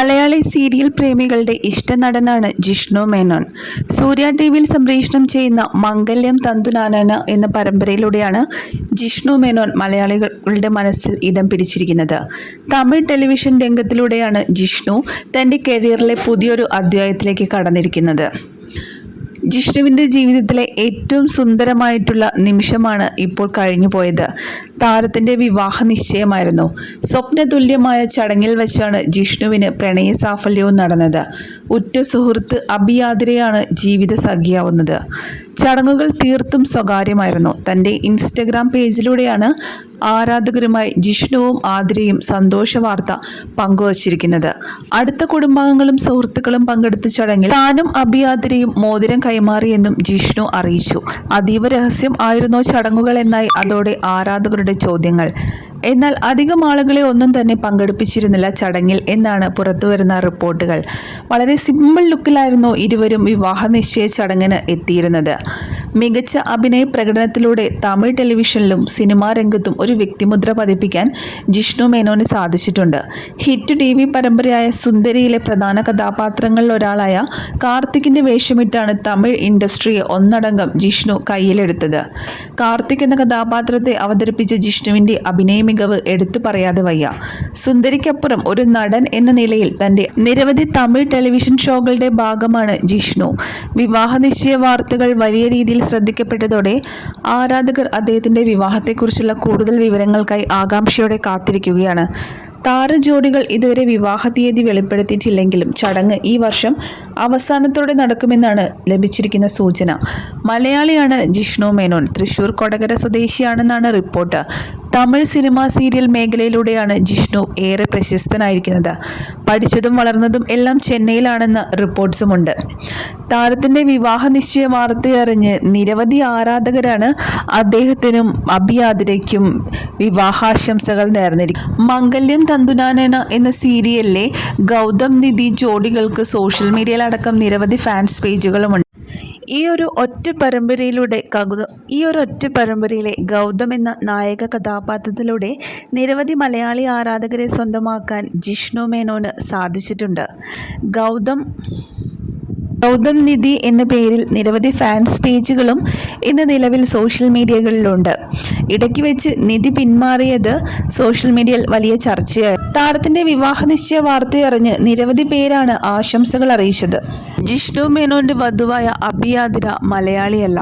Malayali serial പ്രേമികളുടെ ഇഷ്ടനടനാണ് Jishnu Menon. സൂര്യ ടിവിയിൽ സംപ്രേഷണം ചെയ്യുന്ന മംഗല്യം തന്തുനാനന എന്ന പരമ്പരയിലൂടെയാണ് ജിഷ്ണു മേനോൻ മലയാളികളുടെ മനസ്സിൽ ഇടം പിടിച്ചിരിക്കുന്നത്. തമിഴ് ടെലിവിഷൻ രംഗത്തിലൂടെയാണ് ജിഷ്ണു തൻ്റെ കരിയറിലെ പുതിയൊരു അധ്യായത്തിലേക്ക് കടന്നിരിക്കുന്നത്. ജിഷ്ണുവിൻ്റെ ജീവിതത്തിലെ ഏറ്റവും സുന്ദരമായിട്ടുള്ള നിമിഷമാണ് ഇപ്പോൾ കഴിഞ്ഞു പോയത്. താരത്തിൻ്റെ വിവാഹ നിശ്ചയമായിരുന്നു. സ്വപ്നതുല്യമായ ചടങ്ങിൽ വെച്ചാണ് ജിഷ്ണുവിന് പ്രണയ സാഫല്യവും നടന്നത്. ഉറ്റ സുഹൃത്ത് അഭിയാതിരയാണ് ജീവിത സഖിയാവുന്നത്. ചടങ്ങുകൾ തീർത്തും സ്വകാര്യമായിരുന്നു. തൻ്റെ ഇൻസ്റ്റഗ്രാം പേജിലൂടെയാണ് ആരാധകരുമായി ജിഷ്ണുവും ആതിരയും സന്തോഷ വാർത്ത പങ്കുവച്ചിരിക്കുന്നത്. അടുത്ത കുടുംബാംഗങ്ങളും സുഹൃത്തുക്കളും പങ്കെടുത്ത ചടങ്ങിൽ താനും അഭിയാതിരയും മോതിരം കൈമാറിയെന്നും ജിഷ്ണു അറിയിച്ചു. അതീവ രഹസ്യം ആയിരുന്നോ ചടങ്ങുകൾ എന്നായി അതോടെ ആരാധകരുടെ ചോദ്യങ്ങൾ. എന്നാൽ അധികം ആളുകളെ ഒന്നും തന്നെ പങ്കെടുപ്പിച്ചിരുന്നില്ല ചടങ്ങിൽ എന്നാണ് പുറത്തുവരുന്ന റിപ്പോർട്ടുകൾ. വളരെ സിമ്പിൾ ലുക്കിലായിരുന്നു ഇരുവരും വിവാഹ നിശ്ചയ ചടങ്ങിന് എത്തിയിരുന്നത്. മികച്ച അഭിനയ പ്രകടനത്തിലൂടെ തമിഴ് ടെലിവിഷനിലും സിനിമാ രംഗത്തും ഒരു വ്യക്തിമുദ്ര പതിപ്പിക്കാൻ ജിഷ്ണു മേനോന് സാധിച്ചിട്ടുണ്ട്. ഹിറ്റ് TV പരമ്പരയായ സുന്ദരിയിലെ പ്രധാന കഥാപാത്രങ്ങളിൽ ഒരാളായ കാർത്തിക്കിൻ്റെ വേഷമിട്ടാണ് തമിഴ് ഇൻഡസ്ട്രിയെ ഒന്നടങ്കം ജിഷ്ണു കയ്യിലെടുത്തത്. കാർത്തിക് എന്ന കഥാപാത്രത്തെ അവതരിപ്പിച്ച ജിഷ്ണുവിൻ്റെ അഭിനയ മികവ് എടുത്തു പറയാതെ വയ്യ. സുന്ദരിക്കപ്പുറം ഒരു നടൻ എന്ന നിലയിൽ തൻ്റെ നിരവധി തമിഴ് ടെലിവിഷൻ ഷോകളുടെ ഭാഗമാണ് ജിഷ്ണു. വിവാഹ നിശ്ചയ വാർത്തകൾ വലിയ രീതിയിൽ ശ്രദ്ധിക്കപ്പെട്ടതോടെ ആരാധകർ അദ്ദേഹത്തിൻ്റെ വിവാഹത്തെക്കുറിച്ചുള്ള കൂടുതൽ വിവരങ്ങൾക്കായി ആകാംക്ഷയോടെ കാത്തിരിക്കുകയാണ്. താരജോഡികൾ ഇതുവരെ വിവാഹ തീയതി വെളിപ്പെടുത്തിയിട്ടില്ലെങ്കിലും ചടങ്ങ് ഈ വർഷം അവസാനത്തോടെ നടക്കുമെന്നാണ് ലഭിച്ചിരിക്കുന്ന സൂചന. മലയാളിയാണ് ജിഷ്ണു മേനോൻ. തൃശൂർ കൊടകര സ്വദേശിയാണെന്നാണ് റിപ്പോർട്ട്. തമിഴ് സിനിമ സീരിയൽ മേഖലയിലൂടെയാണ് ജിഷ്ണു ഏറെ പ്രശസ്തനായിരിക്കുന്നത്. പഠിച്ചതും വളർന്നതും എല്ലാം ചെന്നൈയിലാണെന്ന റിപ്പോർട്ട്സുമുണ്ട്. താരത്തിൻ്റെ വിവാഹ നിശ്ചയ വാർത്തയറിഞ്ഞ് നിരവധി ആരാധകരാണ് അദ്ദേഹത്തിനും അഭിയാതിരയ്ക്കും വിവാഹാശംസകൾ നേർന്നിരിക്കുന്നത്. മംഗല്യം തന്തുനാനന എന്ന സീരിയലിലെ ഗൗതം നിധി ജോഡികൾക്ക് സോഷ്യൽ മീഡിയയിലടക്കം നിരവധി ഫാൻസ് പേജുകളുമുണ്ട്. ഈ ഒരു ഒറ്റ പരമ്പരയിലെ ഗൗതം എന്ന നായക കഥാപാത്രത്തിലൂടെ നിരവധി മലയാളി ആരാധകരെ സ്വന്തമാക്കാൻ ജിഷ്ണു മേനോന് സാധിച്ചിട്ടുണ്ട്. ഗൗതം നിധി എന്ന പേരിൽ നിരവധി ഫാൻസ് പേജുകളും ഇന്ന് നിലവിൽ സോഷ്യൽ മീഡിയകളിലുണ്ട്. ഇടയ്ക്ക് വെച്ച് നിധി പിന്മാറിയത് സോഷ്യൽ മീഡിയയിൽ വലിയ ചർച്ചയായി. താരത്തിൻ്റെ വിവാഹ നിശ്ചയ വാർത്തയറിഞ്ഞ് നിരവധി പേരാണ് ആശംസകൾ അറിയിച്ചത്. ജിഷ്ണു മേനോന്റെ വധുവായ അഭിയാതിര മലയാളിയല്ല.